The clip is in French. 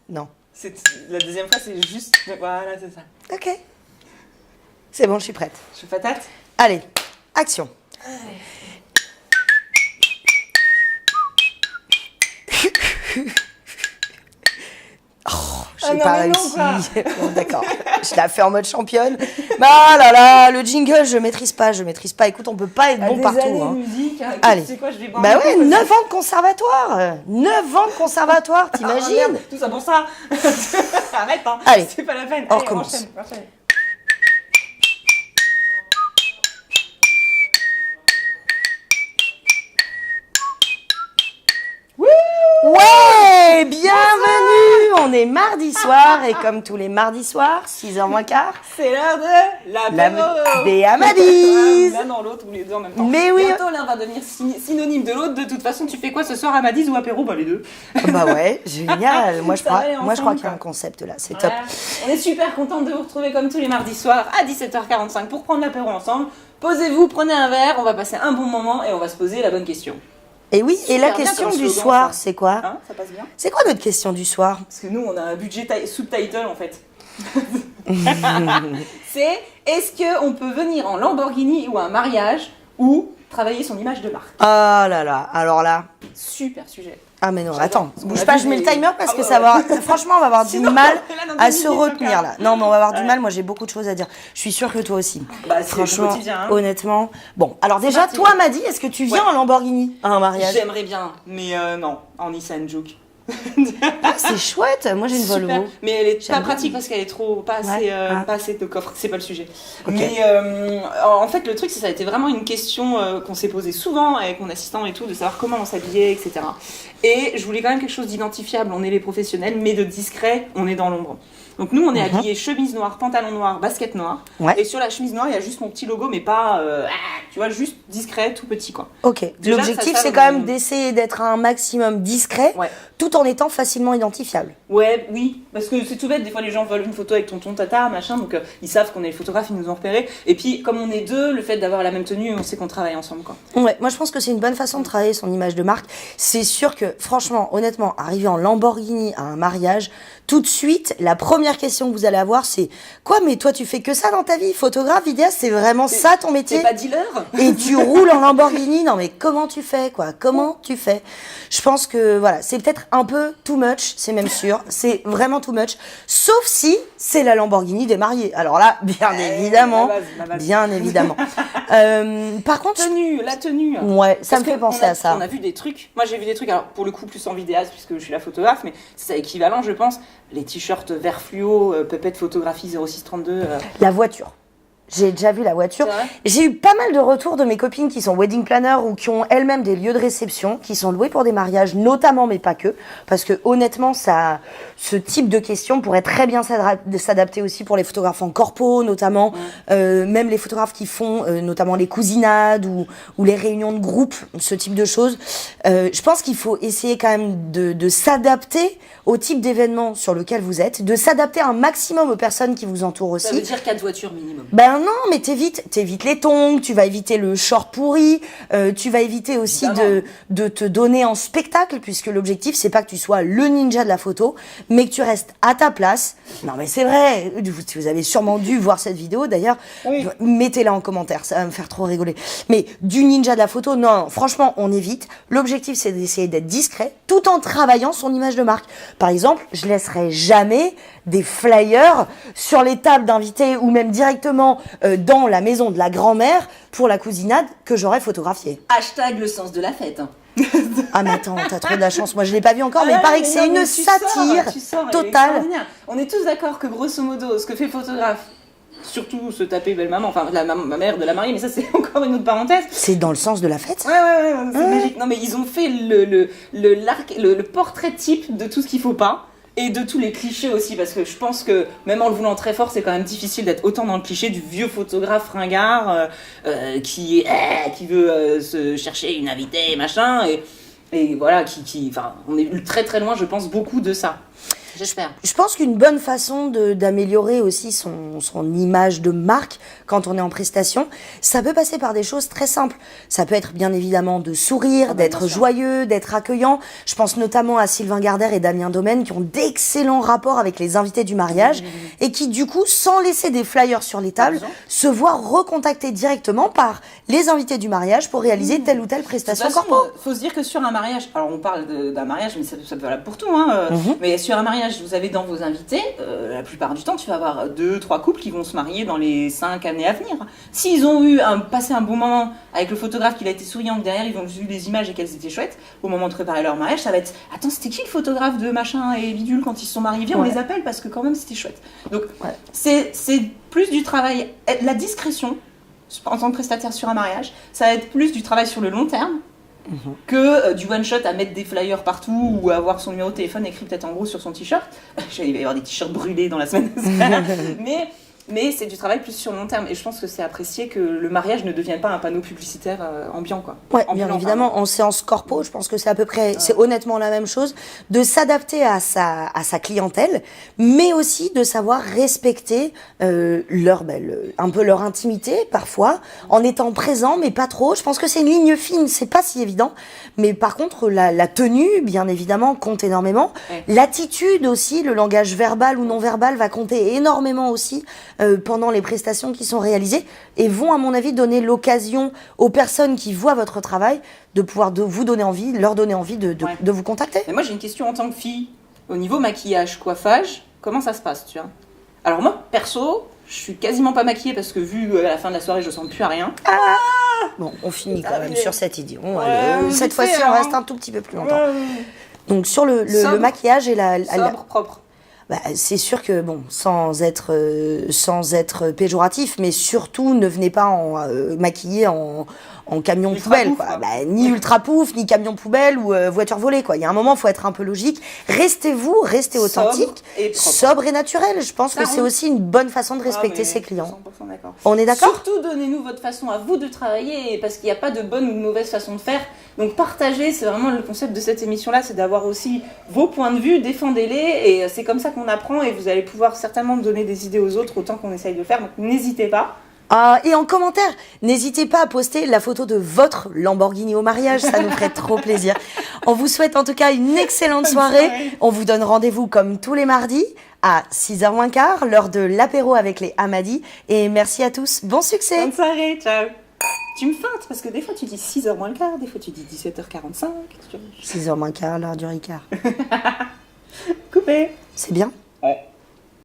Non. La deuxième fois, c'est juste... Voilà, c'est ça. Ok. C'est bon, je suis prête. Je suis patate. Allez, action. J'ai pas réussi. Bon, d'accord. Je la fais en mode championne. Bah là là, le jingle, je maîtrise pas. Écoute, on peut pas être bon partout. Années Hein. de musique, Allez. C'est quoi, je vais boire Bah ouais, 9 ans de conservatoire. 9 ans de conservatoire, t'imagines? merde, tout ça pour ça. Arrête, hein. Allez. C'est pas la peine. On Allez, recommence. enchaîne. Ouais, bienvenue. On est mardi soir et comme tous les mardis soirs, 6h moins quart, C'est l'heure de l'apéro. des Amadis. L'un dans l'autre ou les deux en même temps. Mais oui. Bientôt l'un va devenir synonyme de l'autre. De toute façon, tu fais quoi ce soir, Amadis ou apéro? Bah les deux. Bah ouais, génial. Moi je Ça va aller crois ensemble, qu'il y a quoi. un concept là, c'est top. Voilà. On est super contente de vous retrouver comme tous les mardis soirs à 17h45 pour prendre l'apéro ensemble. Posez-vous, prenez un verre, on va passer un bon moment et on va se poser la bonne question. Et oui, et la Super bien question comme du slogan, soir, ça. c'est quoi? Hein, ça passe bien? C'est quoi notre question du soir? Parce que nous, on a un budget subtitle en fait. C'est est-ce qu'on peut venir en Lamborghini ou à un mariage ou travailler son image de marque? Ah là là, alors là. Super sujet. Ah mais non, J'adore. attends, Parce qu'on bouge a pas, vu je mets le des- timer parce Ah que bah ça va... ouais. Franchement, on va avoir du Sinon, mal là, dans à 10 se minutes, retenir Soka. là. Non, mais on va avoir du mal, moi j'ai beaucoup de choses à dire. Je suis sûre que toi aussi. Bah, c'est mon Franchement, quotidien, hein. honnêtement. Bon, alors déjà, parti. toi, Madi, est-ce que tu viens Ouais. en Lamborghini à un mariage? J'aimerais bien, mais non, en Nissan Juke. Ah, c'est chouette, moi j'ai une Super. Volvo. Mais elle est J'aime pas bien. pratique parce qu'elle est trop pas assez, Ouais. Ah. pas assez de coffre. C'est pas le sujet. Ok. Mais en fait, le truc, c'est que ça a été vraiment une question qu'on s'est posée souvent avec mon assistant et tout, de savoir comment on s'habillait, etc. Et je voulais quand même quelque chose d'identifiable. On est les professionnels, mais de discret, on est dans l'ombre. Donc nous, on est habillés chemise noire, pantalon noir, basket noir. Ouais. Et sur la chemise noire, il y a juste mon petit logo, mais pas, tu vois, juste discret, tout petit, quoi. Ok, Déjà, l'objectif ça c'est quand même d'essayer d'être un maximum discret, Ouais. tout en étant facilement identifiable. Ouais, oui, parce que c'est tout bête, des fois les gens veulent une photo avec tonton, tata, machin, donc ils savent qu'on est les photographes, ils nous ont repérés. Et puis comme on est deux, le fait d'avoir la même tenue, on sait qu'on travaille ensemble, quoi. Ouais, moi je pense que c'est une bonne façon de travailler son image de marque. C'est sûr que, franchement, honnêtement, arriver en Lamborghini à un mariage, tout de suite, la première question que vous allez avoir, c'est quoi, mais toi tu fais que ça dans ta vie? Photographe, vidéaste, c'est vraiment ça ton métier? T'es pas dealer? Et tu roules en Lamborghini? Non mais comment tu fais quoi? Comment tu fais? Je pense que voilà, c'est peut-être un peu too much, c'est même sûr. C'est vraiment too much. Sauf si c'est la Lamborghini des mariés. Alors là, bien évidemment. la base. Bien évidemment. Par contre, La tenue. ouais, ça Parce me fait que penser à ça. On a vu des trucs. Moi, j'ai vu des trucs. Alors, pour le coup, plus en vidéaste, puisque je suis la photographe, mais c'est équivalent, je pense. Les t-shirts vert fluo, Puppet Photographie 0632. La voiture. J'ai déjà vu la voiture. C'est vrai. J'ai eu pas mal de retours de mes copines qui sont wedding planners ou qui ont elles-mêmes des lieux de réception, qui sont loués pour des mariages, notamment, mais pas que. Parce que honnêtement, ça, ce type de questions pourrait très bien s'adapter aussi pour les photographes en corpo, notamment. Même les photographes qui font notamment les cousinades ou les réunions de groupe, ce type de choses. Je pense qu'il faut essayer quand même de s'adapter au type d'événement sur lequel vous êtes, de s'adapter un maximum aux personnes qui vous entourent aussi. Ça veut dire 4 voitures minimum. Ben non, mais t'évites les tongs, tu vas éviter le short pourri, tu vas éviter aussi de te donner en spectacle, puisque l'objectif, c'est pas que tu sois le ninja de la photo, mais que tu restes à ta place. Non, mais c'est vrai, vous avez sûrement dû voir cette vidéo, d'ailleurs, Oui. mettez-la en commentaire, ça va me faire trop rigoler. Mais du ninja de la photo, non, franchement, on évite. L'objectif, c'est d'essayer d'être discret, tout en travaillant son image de marque. Par exemple, je laisserai jamais des flyers sur les tables d'invités ou même directement dans la maison de la grand-mère pour la cousinade que j'aurais photographiée. Hashtag le sens de la fête. Ah mais attends, t'as trop de la chance. Moi je l'ai pas vu encore, mais il paraît que c'est une satire tu sors, elle est totale. extraordinaire. On est tous d'accord que grosso modo, ce que fait le photographe, surtout se taper belle maman, enfin ma mère de la mariée, mais ça c'est encore une autre parenthèse. C'est dans le sens de la fête. Ouais, c'est magique. Non mais ils ont fait le portrait type de tout ce qu'il faut pas. Et de tous les clichés aussi, parce que je pense que même en le voulant très fort, c'est quand même difficile d'être autant dans le cliché du vieux photographe ringard qui veut se chercher une invitée, machin, et voilà, enfin, on est très très loin, je pense, beaucoup de ça. J'espère. Je pense qu'une bonne façon d'améliorer aussi son image de marque quand on est en prestation, ça peut passer par des choses très simples. Ça peut être bien évidemment de sourire, d'être joyeux, d'être accueillant. Je pense notamment à Sylvain Gardère et Damien Domaine qui ont d'excellents rapports avec les invités du mariage et qui du coup, sans laisser des flyers sur les tables, se voient recontacter directement par les invités du mariage pour réaliser telle ou telle prestation corpo. Faut se dire que sur un mariage, alors on parle d'un mariage, mais ça peut valable pour tout, hein, mais sur un mariage, vous avez dans vos invités, la plupart du temps, tu vas avoir 2-3 couples qui vont se marier dans les 5 années à venir. S'ils ont passé un bon moment avec le photographe, qu'il a été souriant, que derrière ils ont vu des images et qu'elles étaient chouettes, au moment de préparer leur mariage, ça va être « Attends, c'était qui le photographe de machin et bidule quand ils se sont mariés ? Viens, on les appelle parce que quand même c'était chouette. » Donc c'est plus du travail, la discrétion en tant que prestataire sur un mariage, ça va être plus du travail sur le long terme que du one shot à mettre des flyers partout ou à avoir son numéro de téléphone écrit peut-être en gros sur son t-shirt. Il va y avoir des t-shirts brûlés dans la semaine. Mais c'est du travail plus sur long terme et je pense que c'est apprécié que le mariage ne devienne pas un panneau publicitaire ambiant, quoi. Ouais, bien évidemment, en séance corpo, je pense que c'est à peu près, c'est honnêtement la même chose, de s'adapter à sa clientèle, mais aussi de savoir respecter un peu leur intimité parfois, en étant présent, mais pas trop. Je pense que c'est une ligne fine, c'est pas si évident, mais par contre la tenue, bien évidemment, compte énormément. L'attitude aussi, le langage verbal ou non verbal va compter énormément aussi pendant les prestations qui sont réalisées et vont, à mon avis, donner l'occasion aux personnes qui voient votre travail de pouvoir vous donner envie, leur donner envie de vous contacter. Mais moi, j'ai une question en tant que fille. Au niveau maquillage, coiffage, comment ça se passe, tu vois ? Alors moi, perso, je suis quasiment pas maquillée parce que vu à la fin de la soirée, je sens plus à rien. Bon, on finit quand même sur cette idée. Cette fois-ci, on reste un tout petit peu plus longtemps. Donc sur le maquillage et sobre, propre. C'est sûr que, bon, sans être péjoratif, mais surtout ne venez pas maquiller en camion poubelle, quoi. Ni ultra pouf, ni camion poubelle ou voiture volée, quoi. Il y a un moment, il faut être un peu logique. Restez authentique, sobre et naturel. Je pense que c'est aussi une bonne façon de respecter ses clients. 100% d'accord. On est d'accord ? Surtout, donnez-nous votre façon à vous de travailler, parce qu'il n'y a pas de bonne ou de mauvaise façon de faire. Donc partagez, c'est vraiment le concept de cette émission-là, c'est d'avoir aussi vos points de vue, défendez-les, et c'est comme ça qu'on apprend, et vous allez pouvoir certainement donner des idées aux autres autant qu'on essaye de le faire, donc n'hésitez pas. Et en commentaire, n'hésitez pas à poster la photo de votre Lamborghini au mariage, ça nous ferait trop plaisir. On vous souhaite en tout cas une excellente soirée. On vous donne rendez-vous comme tous les mardis à 6h moins quart, l'heure de l'apéro avec les Hamadi. Et merci à tous, bon succès. Bonne soirée, ciao. Tu me feintes parce que des fois tu dis 6h moins le quart, des fois tu dis 17h45. 6h moins quart, l'heure du Ricard. Coupé. C'est bien. Ouais.